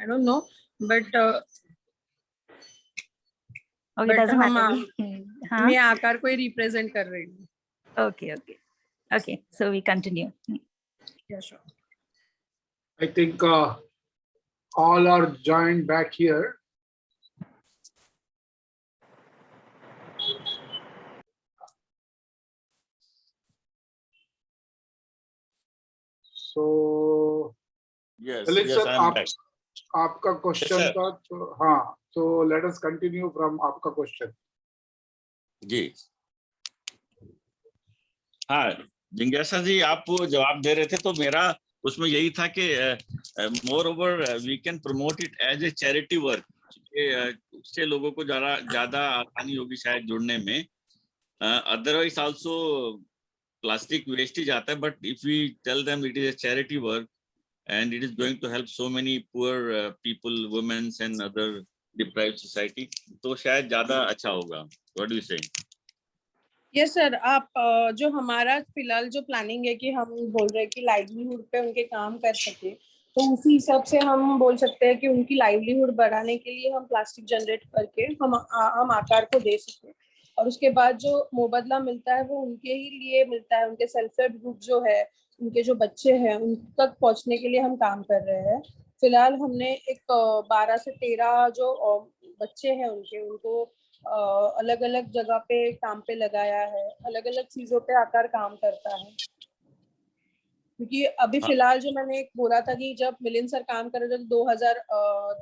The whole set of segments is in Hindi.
I don't know, but Okay, doesn't matter. मैं आकार को ही रिप्रेजेंट कर रही हूँ. Okay, so we continue. Yeah, sure. I think all are joined back here. So yes, sir, I'm back. आपका क्वेश्चन था तो हाँ, so let us continue from आपका क्वेश्चन. जी हाँ, जिज्ञासा जी आप जवाब दे रहे थे तो मेरा उसमें यही था कि moreover we can promote it as a charity work, उससे लोगों को ज्यादा आसानी होगी शायद जुड़ने में. अदरवाइज आल्सो प्लास्टिक वेस्टेज आता है, but if we tell them it is a charity work and it is going to help so many poor people, women and other deprived society, तो शायद ज्यादा अच्छा होगा. What do you say? Yes sir, आप जो हमारा फिलहाल जो प्लानिंग है कि हम बोल रहे हैं कि लाइवलीहुड पे उनके काम कर सके, तो उसी हिसाब से हम बोल सकते हैं कि उनकी लाइवलीहुड बढ़ाने के लिए हम प्लास्टिक जनरेट करके हम आकार को दे सके, और उसके बाद जो मुबादला मिलता है वो उनके ही लिए मिलता है. उनके सेल्फ हेल्प ग्रुप जो है, उनके जो बच्चे हैं उन तक पहुंचने के लिए हम काम कर रहे हैं. फिलहाल हमने एक 12 से 13 जो बच्चे हैं उनको अलग अलग जगह पे काम पे लगाया है. अलग अलग चीजों पे आकार काम करता है, क्योंकि अभी फिलहाल जो मैंने एक बोला था कि जब मिलिंद सर काम कर रहे थे तो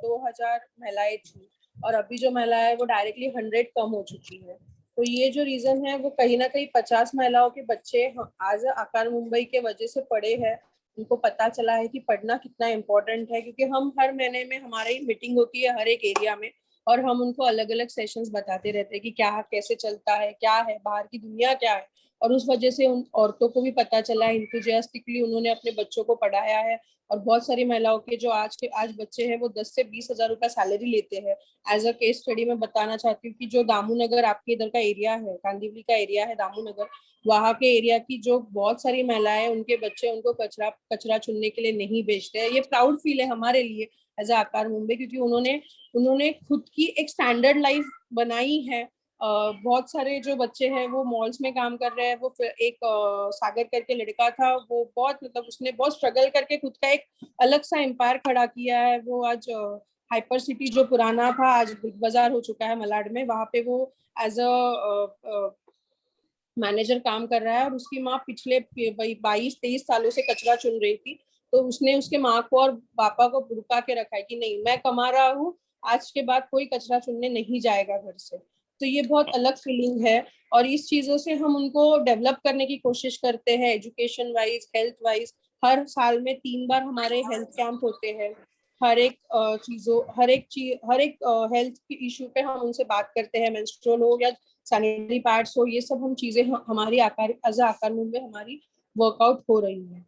2000 महिलाएं थी, और अभी जो महिलाएं है वो डायरेक्टली 100 कम हो चुकी है. तो ये जो रीजन है वो कहीं ना कहीं 50 महिलाओं के बच्चे आज आकार मुंबई के वजह से पढ़े हैं. उनको पता चला है कि पढ़ना कितना इम्पोर्टेंट है, क्योंकि हम हर महीने में हमारी मीटिंग होती है हर एक एरिया में, और हम उनको अलग अलग सेशंस बताते रहते हैं कि क्या कैसे चलता है, क्या है बाहर की दुनिया क्या है. और उस वजह से उन औरतों को भी पता चला है, इंथुजियास्टिकली उन्होंने अपने बच्चों को पढ़ाया है. और बहुत सारी महिलाओं के जो आज बच्चे हैं वो 10 से 20 हजार रुपया सैलरी लेते हैं. एज अ केस स्टडी में बताना चाहती हूँ कि जो दामूनगर आपके इधर का एरिया है, कांदिवली का एरिया है दामूनगर, वहाँ के एरिया की जो बहुत सारी महिलाएं, उनके बच्चे उनको कचरा चुनने के लिए नहीं भेजते हैं. ये प्राउड फील है हमारे लिए एज अ आकार मुंबई, क्योंकि उन्होंने खुद की एक स्टैंडर्ड लाइफ बनाई है. बहुत सारे जो बच्चे हैं वो मॉल्स में काम कर रहे हैं. वो एक सागर करके लड़का था, वो बहुत मतलब उसने बहुत स्ट्रगल करके खुद का एक अलग सा एम्पायर खड़ा किया है. वो आज हाइपर सिटी जो पुराना था आज बिग बाजार हो चुका है मलाड में, वहाँ पे वो एज अ मैनेजर काम कर रहा है. और उसकी माँ पिछले 22-23 सालों से कचरा चुन रही थी, तो उसने उसके माँ को और पापा को रुका के रखा है कि नहीं, मैं कमा रहा हूँ, आज के बाद कोई कचरा चुनने नहीं जाएगा घर से. तो ये बहुत अलग फीलिंग है, और इस चीजों से हम उनको डेवलप करने की कोशिश करते हैं. एजुकेशन वाइज, हेल्थ वाइज, हर साल में 3 बार हमारे हेल्थ कैंप होते हैं. हर एक हेल्थ की इशू पे हम उनसे बात करते हैं. मेंस्ट्रुअल हो या सैनिटरी पैड्स हो, ये सब हम चीजें हमारी आकार मुंबई हमारी वर्कआउट हो रही है.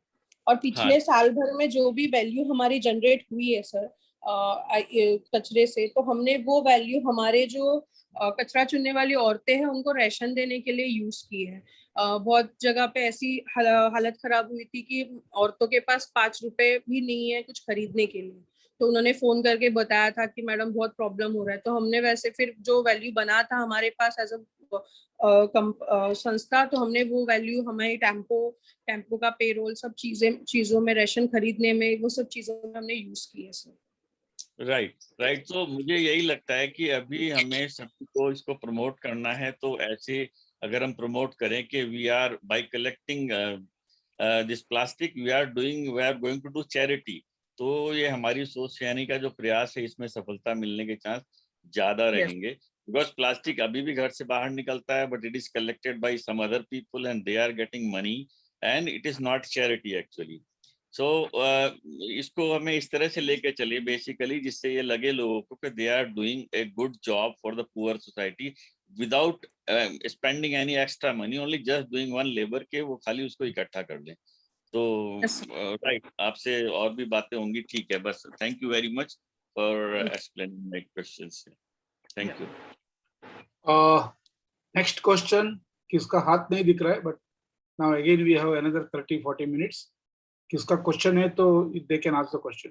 और पिछले साल भर में जो भी वैल्यू हमारी जनरेट हुई है सर कचरे से, तो हमने वो वैल्यू हमारे जो कचरा चुनने वाली औरतें हैं उनको राशन देने के लिए यूज की है. बहुत जगह पे ऐसी हालत खराब हुई थी कि औरतों के पास 5 रुपए भी नहीं है कुछ खरीदने के लिए, तो उन्होंने फोन करके बताया था कि मैडम बहुत प्रॉब्लम हो रहा है. तो हमने वैसे फिर जो वैल्यू बना था हमारे पास एज अ संस्था, तो हमने वो वैल्यू हमारे टेम्पो का पेरोल सब चीजों में, राशन खरीदने में, वो सब चीजों में हमने यूज की है सर. राइट. तो मुझे यही लगता है कि अभी हमें सबको इसको प्रमोट करना है. तो ऐसे अगर हम प्रमोट करें कि we are by collecting this plastic we are going to do charity, तो ये हमारी सोच यानी का जो प्रयास है इसमें सफलता मिलने के चांस ज्यादा रहेंगे. बिकॉज प्लास्टिक अभी भी घर से बाहर निकलता है, but it is collected by some other people and they are getting money and it is not charity actually. So इसको हमें इस तरह से लेके चलिए बेसिकली, जिससे ये लगे लोगों को कि they are doing a good job for the poor society without spending any extra money, only just doing one labour के वो खाली उसको इकट्ठा कर लें. तो राइट, आपसे और भी बातें होंगी. ठीक है, बस thank you very much for explaining my questions. Thank you. Next question, किसका हाथ नहीं दिख रहा है, but now again we have another 30-40 minutes. किसका क्वेश्चन है तो they can ask the question.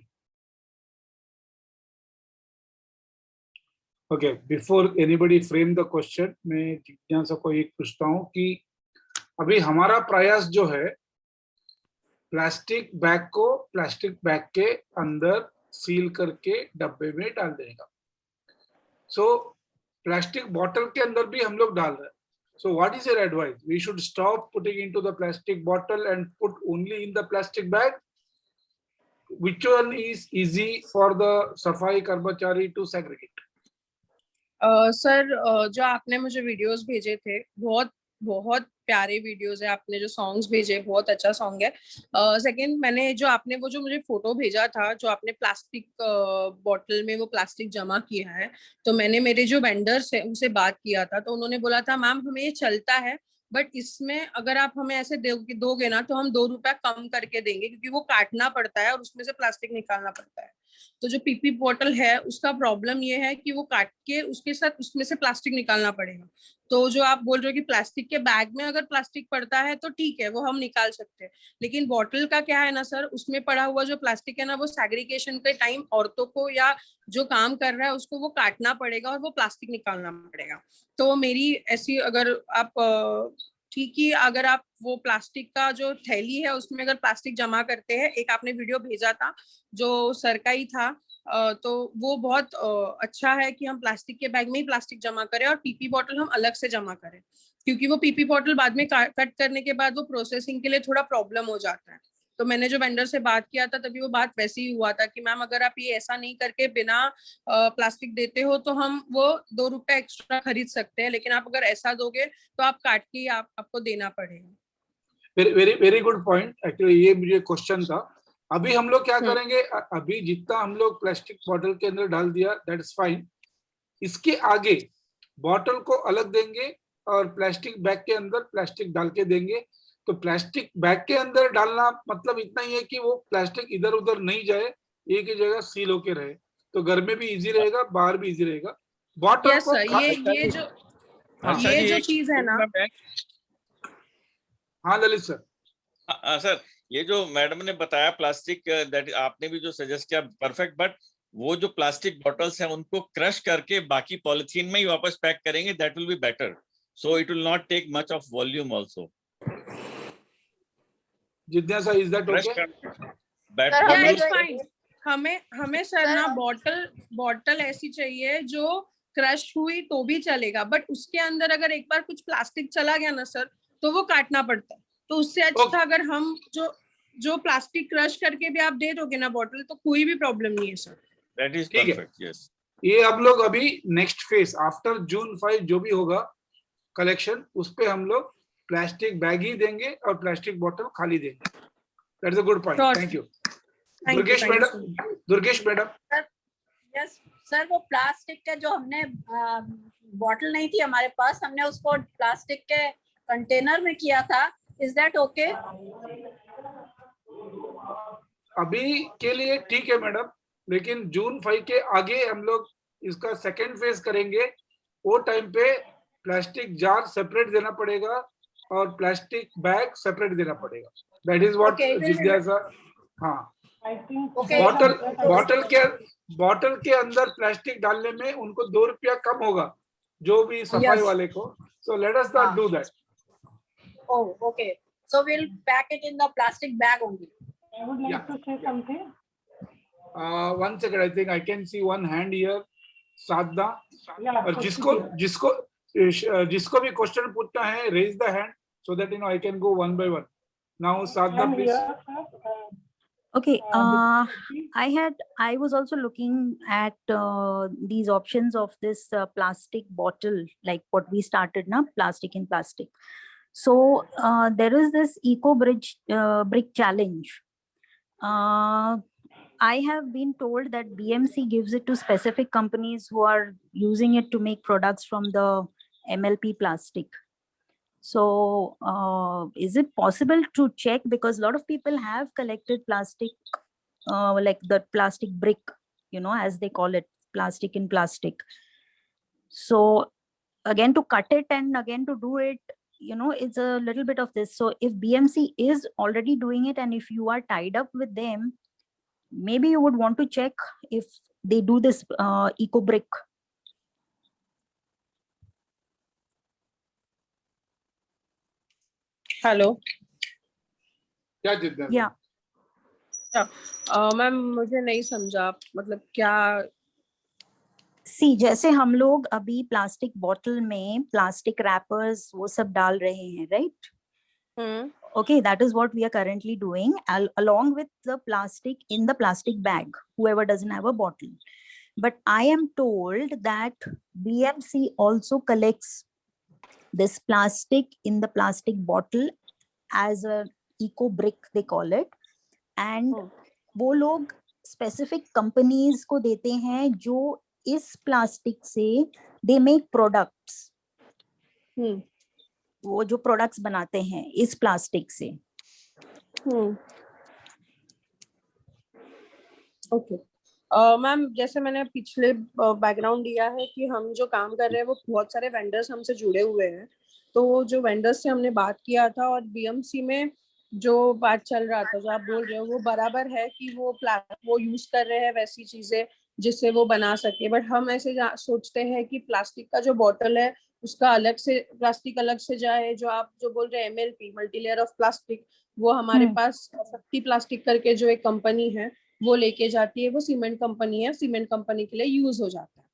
Okay, before anybody frame the question, मैं जिज्ञासा को एक पूछता हूँ कि अभी हमारा प्रयास जो है प्लास्टिक बैग को प्लास्टिक बैग के अंदर सील करके डब्बे में डाल देगा. सो प्लास्टिक बॉटल के अंदर भी हम लोग डाल रहे हैं. So what is your advice? We should stop putting into the plastic bottle and put only in the plastic bag. Which one is easy for the सफाई कर्मचारी to segregate? सर जो आपने मुझे वीडियोस भेजे थे, बहुत बहुत प्यारे वीडियोस है. आपने जो सॉन्ग्स भेजे, बहुत अच्छा सॉन्ग है. सेकंड, मैंने जो आपने वो जो मुझे फोटो भेजा था, जो आपने प्लास्टिक बॉटल में वो प्लास्टिक जमा किया है, तो मैंने मेरे जो वेंडर्स है उनसे बात किया था, तो उन्होंने बोला था मैम हमें ये चलता है, बट इसमें अगर आप हमें ऐसे दोगे ना तो हम 2 रुपया कम करके देंगे, क्योंकि वो काटना पड़ता है और उसमें से प्लास्टिक निकालना पड़ता है. तो जो पीपी बॉटल है उसका प्रॉब्लम ये है कि वो काट के उसके साथ उसमें से प्लास्टिक निकालना पड़ेगा. तो जो आप बोल रहे हो कि प्लास्टिक के बैग में अगर प्लास्टिक पड़ता है तो ठीक है, वो हम निकाल सकते हैं. लेकिन बॉटल का क्या है ना सर, उसमें पड़ा हुआ जो प्लास्टिक है ना, वो सेग्रीगेशन के टाइम औरतों को या जो काम कर रहा है उसको वो काटना पड़ेगा और वो प्लास्टिक निकालना पड़ेगा. तो मेरी ऐसी, अगर आप ठीक ही अगर आप वो प्लास्टिक का जो थैली है उसमें अगर प्लास्टिक जमा करते हैं, एक आपने वीडियो भेजा था जो सर का ही था, तो वो बहुत अच्छा है कि हम प्लास्टिक के बैग में ही प्लास्टिक जमा करें और पीपी बॉटल हम अलग से जमा करें, क्योंकि वो पीपी बॉटल बाद में कट करने के बाद वो प्रोसेसिंग के लिए थोड़ा प्रॉब्लम हो जाता है. तो मैंने जो वेंडर से बात किया था तभी वो बात वैसे ही हुआ था कि मैम अगर आप ये ऐसा नहीं करके बिना प्लास्टिक देते हो तो हम वो 2 रुपए एक्स्ट्रा खरीद सकते हैं, लेकिन आप अगर ऐसा दोगे तो आप काट के आपको देना पड़ेगा. Very very good point. Actually ये मुझे क्वेश्चन था. अभी हम लोग क्या करेंगे, अभी जितना हम लोग प्लास्टिक बॉटल के अंदर डाल दिया दैट इज फाइन. इसके आगे बॉटल को अलग देंगे और प्लास्टिक बैग के अंदर प्लास्टिक डाल के देंगे. तो प्लास्टिक बैग के अंदर डालना मतलब इतना ही है कि वो प्लास्टिक इधर उधर नहीं जाए, एक ही जगह सील होके रहे, तो घर में भी इजी रहेगा, बाहर भी इजी रहेगा. बॉटल yes, को ये जो चीज है ना. हाँ ललित सर. सर, ये जो मैडम ने बताया प्लास्टिक, दैट आपने भी जो सजेस्ट किया परफेक्ट, बट वो जो प्लास्टिक बॉटल्स हैं उनको क्रश करके बाकी पॉलिथीन में ही वापस पैक करेंगे, that will be better. So it will not take much of volume also. जिज्ञासा, is that okay? It's fine. हमें सर ना बॉटल ऐसी चाहिए जो क्रश हुई तो भी चलेगा, बट उसके अंदर अगर एक बार कुछ प्लास्टिक चला गया ना सर तो वो काटना पड़ता है. तो उससे अच्छा अगर हम जो प्लास्टिक क्रश करके भी आप दे दोगे ना बॉटल, तो कोई भी प्रॉब्लम नहीं है sir. That is perfect. Yes, ये अब लोग अभी नेक्स्ट फेज आफ्टर जून 5 जो भी होगा कलेक्शन, उस पे हम लोग प्लास्टिक बैग ही देंगे और प्लास्टिक बॉटल खाली देंगे. That is a good point. Thank you. Durgesh madam. Yes sir, वो प्लास्टिक के जो हमने बॉटल नहीं थी हमारे पास, हमने उसको प्लास्टिक के कंटेनर में किया था. Is that okay? अभी के लिए ठीक है मैडम, लेकिन जून 5 के आगे हम लोग इसका सेकेंड फेज करेंगे. वो टाइम पे प्लास्टिक जार सेपरेट देना पड़ेगा और प्लास्टिक बैग सेपरेट देना पड़ेगा. दैट इज व्हाट जिज्ञासा. हाँ, बॉटल के अंदर प्लास्टिक डालने में उनको 2 रुपया कम होगा जो भी सफाई वाले को. So let us not do that. Oh, okay. So we'll pack it in the plastic bag only. I would like to say something. 1 second, I think I can see one hand here. साधना. और जिसको भी क्वेश्चन पूछना है, raise the hand so that I can go one by one. Now Sadhna, please. Okay, I was also looking at these options of this plastic bottle, like what we started now, plastic in plastic. So there is this eco brick challenge. I have been told that BMC gives it to specific companies who are using it to make products from the MLP plastic. So is it possible to check, because a lot of people have collected plastic, like the plastic brick, as they call it, plastic in plastic. So again, to cut it and again to do it, it's a little bit of this. So if BMC is already doing it, and if you are tied up with them, maybe you would want to check if they do this eco brick hello क्या जिद्द है? Yeah. मैम मुझे नहीं समझा आप मतलब क्या। सी जैसे हम लोग अभी प्लास्टिक बॉटल में प्लास्टिक रैपर्स वो सब डाल रहे हैं, right? Okay, that is what we are currently doing along with the plastic in the plastic bag, whoever doesn't have a bottle. But I am told that BMC also collects this plastic in the plastic bottle as a eco brick, they call it. And वो लोग specific companies को देते हैं जो इस प्लास्टिक से they make products. वो जो प्रोडक्ट्स बनाते हैं इस प्लास्टिक से. ओके मैम, जैसे मैंने पिछले बैकग्राउंड दिया है कि हम जो काम कर रहे हैं वो बहुत सारे वेंडर्स हमसे जुड़े हुए हैं, तो जो वेंडर्स से हमने बात किया था और बीएमसी में जो बात चल रहा था, जो आप बोल रहे हो वो बराबर है कि वो यूज कर रहे हैं वैसी चीजें जिससे वो बना सके। बट हम ऐसे सोचते हैं कि प्लास्टिक का जो बॉटल है उसका अलग से प्लास्टिक अलग से जाए, जो आप जो बोल रहे हैं MLP multi layer of plastic, वो हमारे पास शक्ति प्लास्टिक करके जो एक कंपनी है वो लेके जाती है, वो सीमेंट कंपनी है, सीमेंट कंपनी के लिए यूज हो जाता है।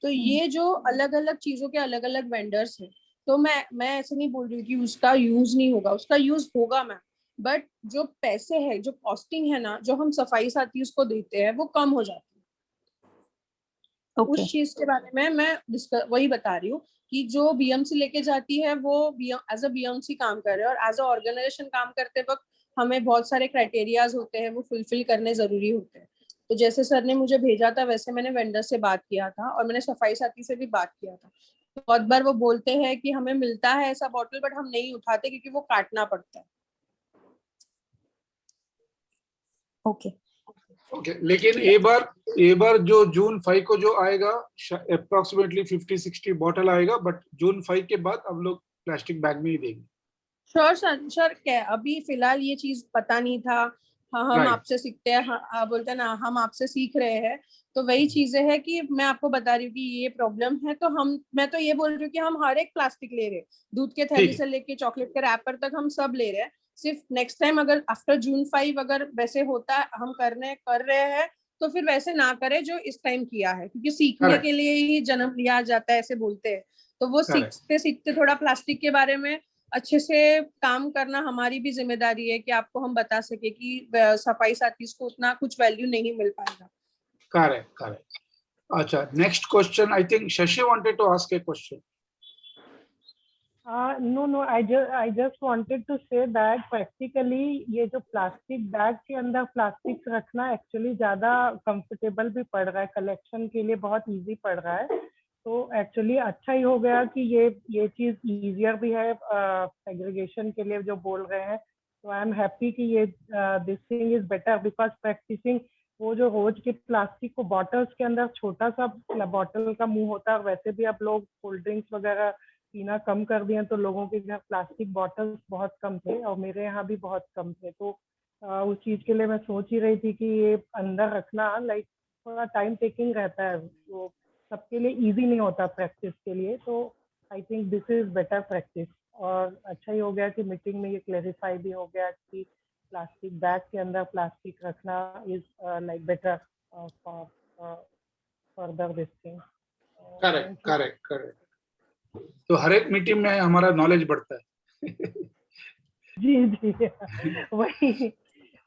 तो ये जो अलग अलग चीजों के अलग अलग वेंडर्स हैं, तो मैं ऐसे नहीं बोल रही हूँ कि उसका यूज नहीं होगा, उसका यूज होगा मैम, बट जो पैसे है, जो कॉस्टिंग है ना, जो हम सफाई साथी उसको देते हैं वो कम हो जाती है। उस चीज के बारे में मैं वही बता रही हूँ कि जो बीएमसी लेके जाती है वो एज अ बीएमसी काम कर रहे हैं, और एज अ ऑर्गेनाइजेशन काम करते वक्त हमें बहुत सारे क्राइटेरियाज होते हैं वो फुलफिल करने जरूरी होते हैं। तो जैसे सर ने मुझे भेजा था वैसे मैंने वेंडर से बात किया था और मैंने सफाई साथी से भी बात किया था। तो बहुत बार वो बोलते हैं कि हमें मिलता है ऐसा बॉटल बट हम नहीं उठाते क्योंकि वो काटना पड़ता है। ओके ओके, लेकिन ये बार जो जून 5 को जो आएगा अप्रोक्सीमेटली 50-60 बॉटल आएगा, बट जून 5 के बाद हम लोग प्लास्टिक बैग में ही देंगे। श्योर सर, क्या अभी फिलहाल ये चीज पता नहीं था। हाँ, हम आपसे सीखते हैं, हाँ, बोलते हैं ना, हम आपसे सीख रहे हैं। तो वही चीजें है कि मैं आपको बता रही हूँ कि ये प्रॉब्लम है, तो मैं तो ये बोल रही हूँ कि हम हर एक प्लास्टिक ले रहे हैं, दूध के थैली से लेके चॉकलेट के रैपर तक हम सब ले रहे हैं। सिर्फ नेक्स्ट टाइम अगर आफ्टर जून 5 अगर वैसे होता है, हम कर रहे हैं, तो फिर वैसे ना करें जो इस टाइम किया है, क्योंकि सीखने के लिए ही जन्म लिया जाता है ऐसे बोलते हैं। तो वो सीखते सीखते थोड़ा प्लास्टिक के बारे में अच्छे से काम करना हमारी भी जिम्मेदारी है कि आपको हम बता सके कि सफाई साथी को उतना कुछ वैल्यू नहीं मिल पाएगा। करेक्ट। अच्छा, next question, I think Shashi wanted to ask a question. No, I just wanted to say that practically ये जो प्लास्टिक बैग के अंदर प्लास्टिक रखना एक्चुअली ज़्यादा कंफर्टेबल भी पड़ रहा है, कलेक्शन के लिए बहुत इजी पड़ रहा है। तो एक्चुअली अच्छा ही हो गया कि ये चीज़ ईजियर भी है सेग्रीगेशन के लिए जो बोल रहे हैं। तो आई एम हैप्पी कि ये this thing is better because practicing वो जो रोज के प्लास्टिक को बॉटल्स के अंदर छोटा सा बॉटल का मुंह होता है, वैसे भी अब लोग कोल्ड ड्रिंक्स वगैरह पीना कम कर दिए, तो लोगों के घर प्लास्टिक बॉटल्स बहुत कम थे और मेरे यहाँ भी बहुत कम थे। तो उस चीज़ के लिए मैं सोच ही रही थी कि ये अंदर रखना लाइक थोड़ा टाइम टेकिंग रहता है, वो सबके लिए इजी नहीं होता प्रैक्टिस के लिए। तो I think this is better practice, और अच्छा ही हो गया कि मीटिंग में ये क्लेरिफाई भी हो गया कि प्लास्टिक बैग के अंदर प्लास्टिक रखना is like better further this thing. Correct. तो हर एक मीटिंग में हमारा नॉलेज बढ़ता है। जी वही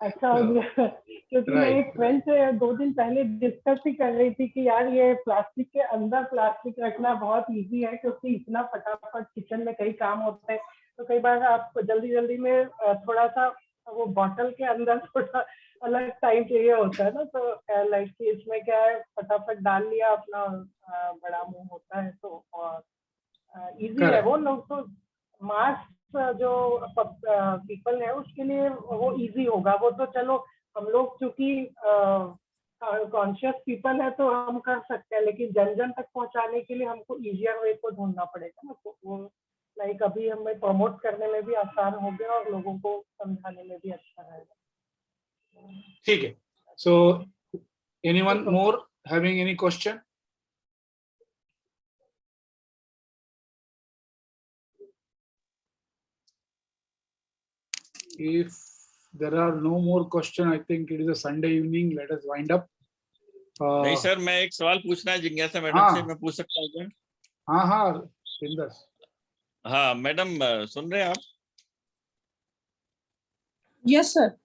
अच्छा हो गया, क्योंकि मैं एक फ्रेंड से 2 दिन पहले डिस्कस ही कर रही थी कि यार ये प्लास्टिक के अंदर प्लास्टिक रखना बहुत इजी है, क्योंकि इतना फटाफट किचन में कई काम होते हैं, तो कई बार आपको जल्दी में थोड़ा सा वो बॉटल के अंदर थोड़ा अलग टाइम चाहिए होता है ना। तो लाइक इसमें क्या है, फटाफट डाल लिया, अपना बड़ा मुंह होता है, तो और इजी है। वो लोग तो मास जो पीपल है उसके लिए वो इजी होगा, वो तो चलो हम लोग चूंकि कॉन्शियस पीपल है तो हम कर सकते हैं, लेकिन जन जन तक पहुंचाने के लिए हमको इजियर वे को ढूंढना पड़ेगा ना। तो वो लाइक अभी हमें प्रमोट करने में भी आसान हो गया और लोगों को समझाने में भी अच्छा रहेगा। ठीक है। So anyone more having any question? if there are no more question, I think it is a Sunday evening. Let us wind up. नहीं सर, मैं एक सवाल पूछना है जिज्ञासा मैडम हाँ। से, मैं पूछ सकता हूँ क्या? हाँ हाँ इंदर। हाँ मैडम, सुन रहे हैं आप? Yes sir.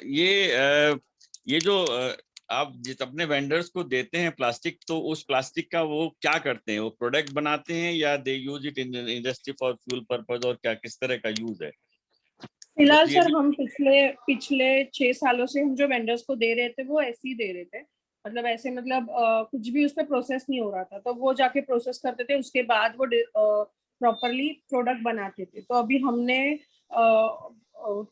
ये जो आप जिस अपने वेंडर्स को देते हैं प्लास्टिक, तो उस प्लास्टिक का वो क्या करते हैं? वो प्रोडक्ट बनाते हैं या they use it in industry for fuel purpose, और क्या किस तरह का यूज है? फिलहाल ये सर हम पिछले 6 सालों से हम जो वेंडर्स को दे रहे थे वो ऐसे ही दे रहे थे, मतलब ऐसे, मतलब कुछ भी उस पर प्रोसेस नहीं हो रहा था, तो वो जाके प्रोसेस करते थे, उसके बाद वो प्रॉपरली प्रोडक्ट बनाते थे। तो अभी हमने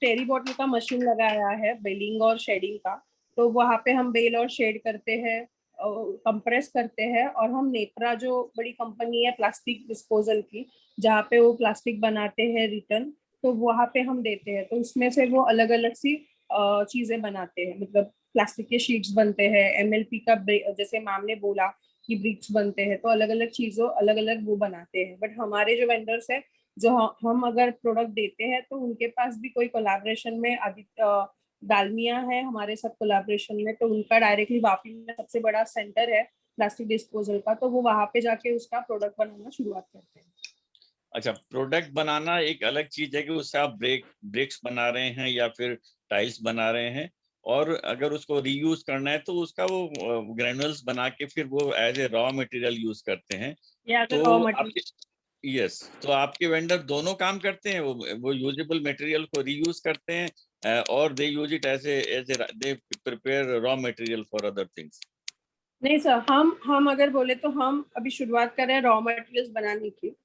टेरी बॉटल का मशीन लगाया है, बेलिंग और शेडिंग का, तो वहाँ पे हम बेल और शेड करते हैं, कंप्रेस करते हैं, और हम नेत्रा जो बड़ी कंपनी है प्लास्टिक डिस्पोजल की, जहाँ पे वो प्लास्टिक बनाते हैं रिटर्न, तो वहाँ पे हम देते हैं। तो उसमें से वो अलग अलग सी चीजें बनाते हैं, मतलब प्लास्टिक के शीट्स बनते हैं, एमएलपी का जैसे मैम ने बोला कि ब्रिक्स बनते हैं, तो अलग अलग चीजों अलग अलग वो बनाते हैं। बट हमारे जो वेंडर्स है, जो हम अगर प्रोडक्ट देते हैं, तो उनके पास भी कोई कोलैबोरेशन में डालमिया है हमारे साथ कोलैबोरेशन में, तो उनका डायरेक्टली वापी में सबसे बड़ा सेंटर है प्लास्टिक डिस्पोजल का, तो वो वहां पे जाके उसका प्रोडक्ट बनाना शुरुआत करते हैं। अच्छा, प्रोडक्ट बनाना एक अलग चीज है कि उससे आप ब्रिक्स बना रहे हैं या फिर टाइल्स बना रहे हैं, और अगर उसको रीयूज करना है तो उसका वो ग्रेनुअल्स बना के फिर वो as a raw material use करते हैं। तो आपके तो आपके वेंडर दोनों काम करते हैं, वो यूजेबल मटेरियल को रीयूज करते हैं और they use it as a they prepare raw material for other things? नहीं सर, हम अगर बोले तो हम अभी शुरुआत कर रहे हैं रॉ मटेरियल्स बनाने की,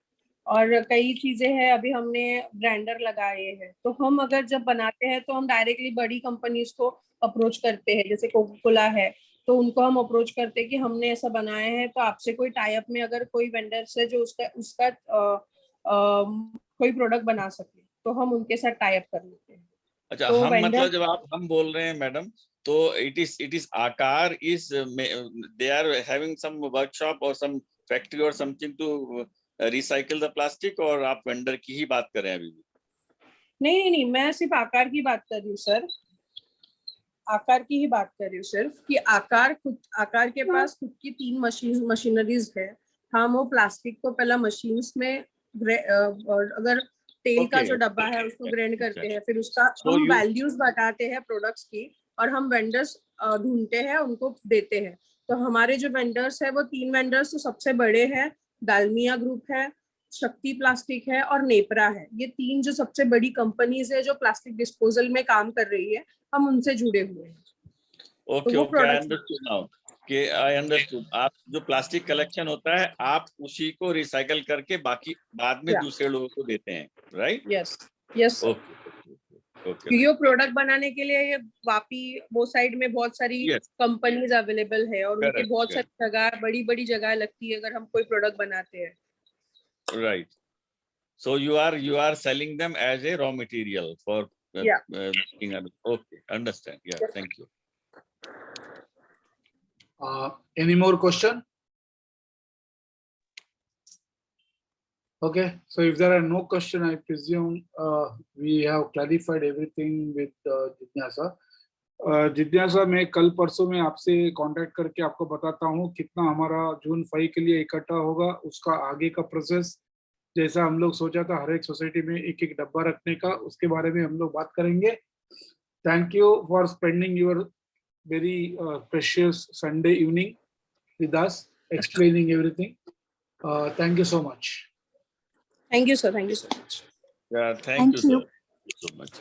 और कई चीजें हैं, अभी हमने ब्रांडर लगाए हैं, तो हम अगर जब बनाते हैं तो हम डायरेक्टली बड़ी कंपनीज को अप्रोच करते हैं, जैसे कोका कोला है, तो उनको हम अप्रोच करते हैं कि हमने ऐसा बनाया है, तो आपसे कोई टाई अप में अगर कोई वेंडर से जो उसका कोई प्रोडक्ट बना सके, तो हम उनके साथ टाई अप कर लेते हैं। अच्छा, तो हम मतलब वेंडर, जब हम बोल रहे हैं मैडम, तो it is Akar is they are having some workshop और सम फैक्ट्री और something to recycle the plastic, और आप वेंडर की ही बात कर रहे हैं अभी भी? नहीं, मैं सिर्फ आकार की बात कर रही हूँ सर, आकार की ही बात कर रही हूँ सिर्फ, कि आकार के पास खुद की 3 मशीनरीज है। हम वो प्लास्टिक को पहला मशीन्स में अगर तेल का जो डब्बा है उसको ग्राइंड करते हैं, फिर उसका हम वैल्यूज बताते हैं प्रोडक्ट्स की, और हम वेंडर्स ढूंढते हैं, उनको देते हैं। तो हमारे जो वेंडर्स है वो 3 वेंडर्स तो सबसे बड़े हैं, डालमिया ग्रुप है, शक्ति प्लास्टिक है, और नेपरा है। ये 3 जो सबसे बड़ी कंपनीज है जो प्लास्टिक डिस्पोजल में काम कर रही है, हम उनसे जुड़े हुए हैं। Okay okay, I understood now कि आई अंडरस्टूड। आप जो प्लास्टिक कलेक्शन होता है, आप उसी को रिसाइकल करके बाकी बाद में दूसरे लोगों को देते हैं, राइट? Yes yes. ओके। क्योंकि वो प्रोडक्ट बनाने के लिए ये वापी वो साइड में बहुत सारी कंपनीज अवेलेबल है, और उनके बहुत सारी जगह, बड़ी बड़ी जगह लगती है अगर हम कोई प्रोडक्ट बनाते हैं, right? So you are selling them as a raw material for making okay, understand. Yeah, thank you. Any more question? Okay, so if there are no question, I presume we have clarified everything with जिज्ञासा। जिज्ञासा, मैं कल परसों में आपसे कांटेक्ट करके आपको बताता हूँ कितना हमारा जून 5 के लिए इकट्ठा होगा, उसका आगे का प्रोसेस, जैसा हम लोग सोचा था हर एक सोसाइटी में एक एक डब्बा रखने का, उसके बारे में हम लोग बात करेंगे। Thank you for spending your very precious Sunday evening with us, explaining everything. Thank you so much. Thank you sir, thank you so much. Yeah, thank you, sir. Thank you so much.